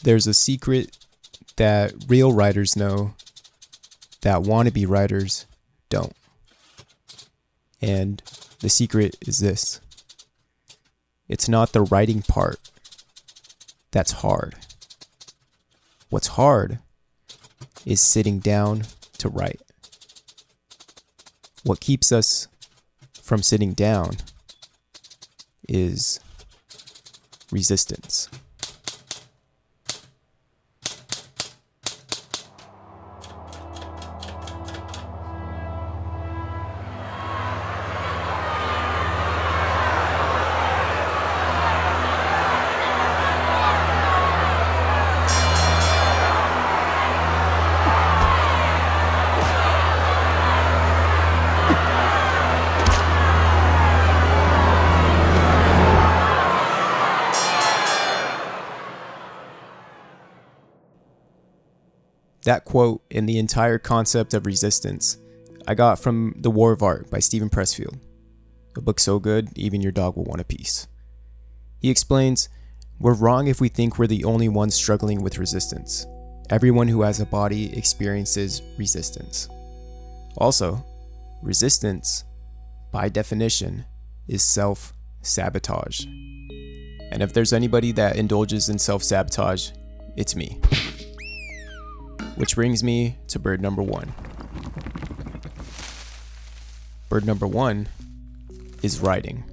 There's a secret that real writers know that wannabe writers don't. And the secret is this. It's not the writing part that's hard. What's hard is sitting down to write. What keeps us from sitting down is resistance. That quote and the entire concept of resistance I got from The War of Art by Steven Pressfield, a book so good even your dog will want a piece. He explains, we're wrong if we think we're the only ones struggling with resistance. Everyone who has a body experiences resistance. Also, resistance, by definition, is self-sabotage. And if there's anybody that indulges in self-sabotage, it's me. Which brings me to bird number one. Bird number one is writing.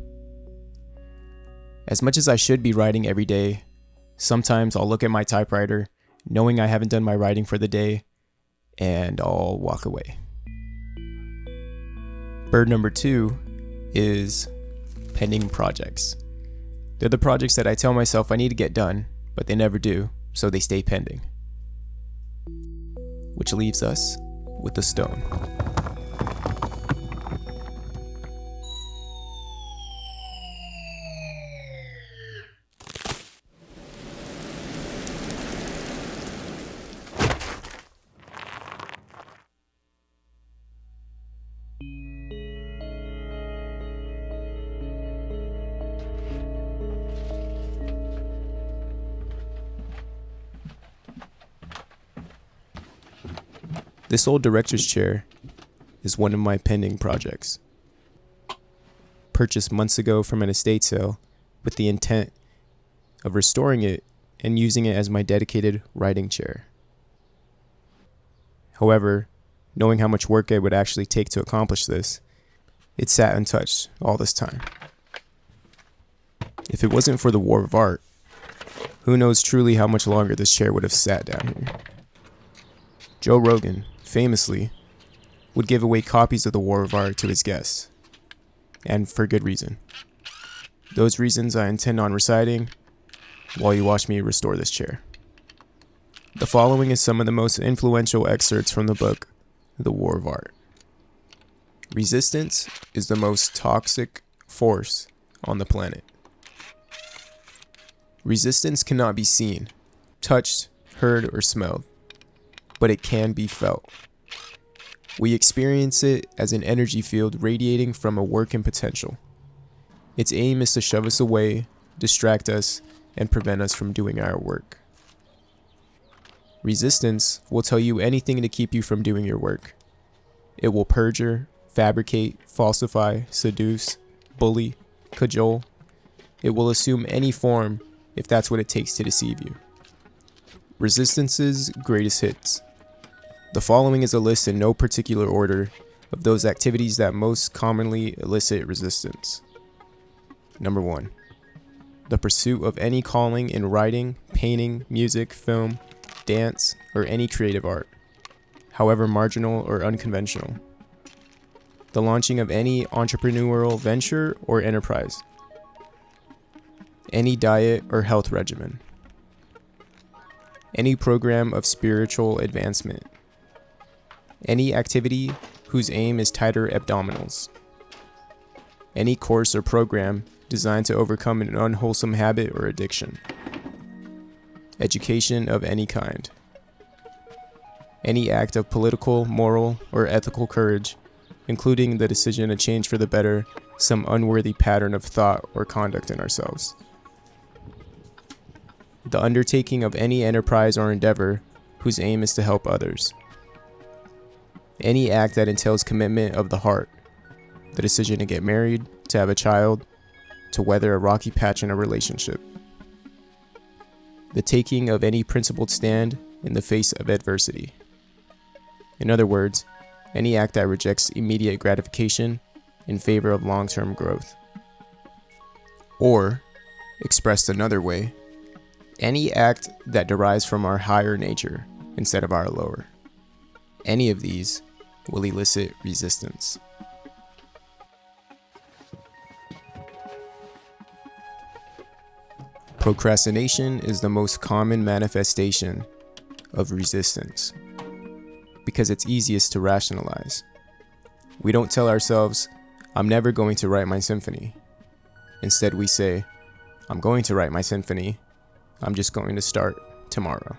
As much as I should be writing every day, sometimes I'll look at my typewriter, knowing I haven't done my writing for the day, and I'll walk away. Bird number two is pending projects. They're the projects that I tell myself I need to get done, but they never do, so they stay pending. Which leaves us with the stone. This old director's chair is one of my pending projects. Purchased months ago from an estate sale with the intent of restoring it and using it as my dedicated writing chair. However, knowing how much work it would actually take to accomplish this, it sat untouched all this time. If it wasn't for the War of Art, who knows truly how much longer this chair would have sat down here. Joe Rogan, famously, would give away copies of the War of Art to his guests, and for good reason. Those reasons I intend on reciting while you watch me restore this chair. The following is some of the most influential excerpts from the book, The War of Art. Resistance is the most toxic force on the planet. Resistance cannot be seen, touched, heard, or smelled, but it can be felt. We experience it as an energy field radiating from a working potential. Its aim is to shove us away, distract us, and prevent us from doing our work. Resistance will tell you anything to keep you from doing your work. It will perjure, fabricate, falsify, seduce, bully, cajole. It will assume any form if that's what it takes to deceive you. Resistance's greatest hits. The following is a list in no particular order of those activities that most commonly elicit resistance. Number 1. The pursuit of any calling in writing, painting, music, film, dance, or any creative art, however marginal or unconventional. The launching of any entrepreneurial venture or enterprise. Any diet or health regimen. Any program of spiritual advancement. Any activity whose aim is tighter abdominals. Any course or program designed to overcome an unwholesome habit or addiction. Education of any kind. Any act of political, moral, or ethical courage, including the decision to change for the better some unworthy pattern of thought or conduct in ourselves. the undertaking of any enterprise or endeavor whose aim is to help others. Any act that entails commitment of the heart, the decision to get married, to have a child, to weather a rocky patch in a relationship. The taking of any principled stand in the face of adversity. In other words, any act that rejects immediate gratification in favor of long-term growth. Or, expressed another way, any act that derives from our higher nature instead of our lower. Any of these will elicit resistance. Procrastination is the most common manifestation of resistance because it's easiest to rationalize. We don't tell ourselves, I'm never going to write my symphony. Instead, we say, I'm going to write my symphony. I'm just going to start tomorrow.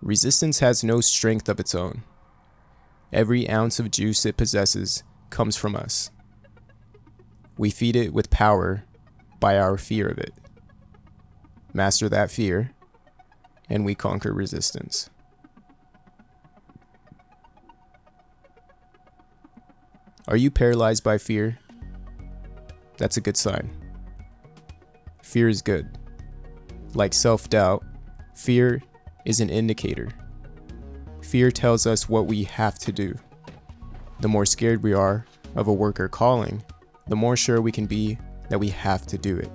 Resistance has no strength of its own. Every ounce of juice it possesses comes from us. We feed it with power by our fear of it. Master that fear, and we conquer resistance. Are you paralyzed by fear? That's a good sign. Fear is good. Like self-doubt, fear is an indicator. Fear tells us what we have to do. The more scared we are of a work or calling, the more sure we can be that we have to do it.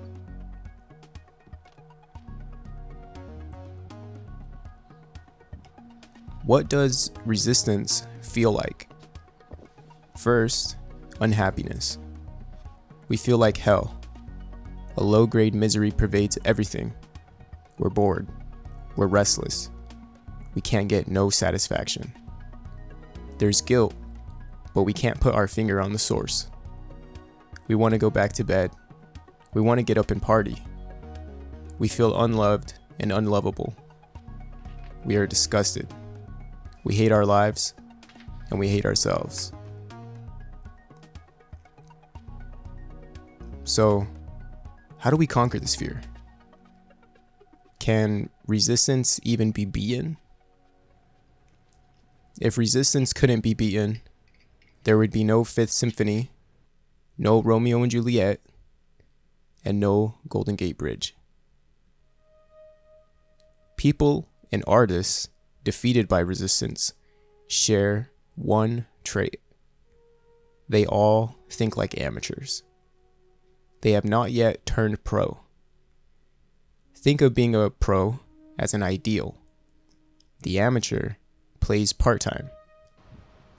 What does resistance feel like? First, unhappiness. We feel like hell. A low-grade misery pervades everything. We're bored. We're restless. We can't get no satisfaction. There's guilt, but we can't put our finger on the source. We want to go back to bed. We want to get up and party. We feel unloved and unlovable. We are disgusted. We hate our lives, and we hate ourselves. So, how do we conquer this fear? Can resistance even be beaten? If resistance couldn't be beaten, there would be no Fifth Symphony, no Romeo and Juliet, and no Golden Gate Bridge. People and artists defeated by resistance share one trait. They all think like amateurs. They have not yet turned pro. Think of being a pro as an ideal. The amateur plays part-time.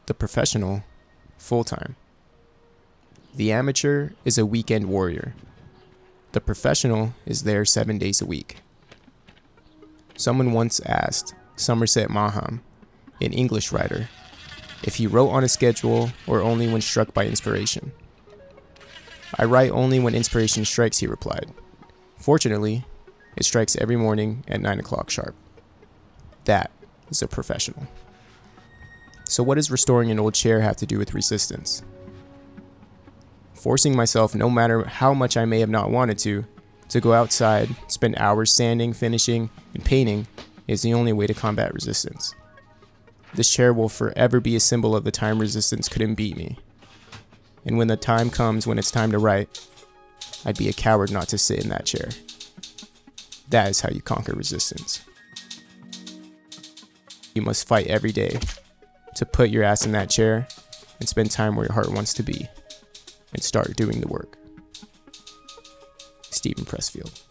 The professional, full-time. The amateur is a weekend warrior. The professional is there 7 days a week. Someone once asked Somerset Maugham, an English writer, if he wrote on a schedule or only when struck by inspiration. I write only when inspiration strikes, he replied. Fortunately, it strikes every morning at 9 o'clock sharp. That is a professional. So what does restoring an old chair have to do with resistance? Forcing myself, no matter how much I may have not wanted to go outside, spend hours sanding, finishing, and painting is the only way to combat resistance. This chair will forever be a symbol of the time resistance couldn't beat me. And when the time comes when it's time to write, I'd be a coward not to sit in that chair. That is how you conquer resistance. You must fight every day to put your ass in that chair and spend time where your heart wants to be and start doing the work. Stephen Pressfield.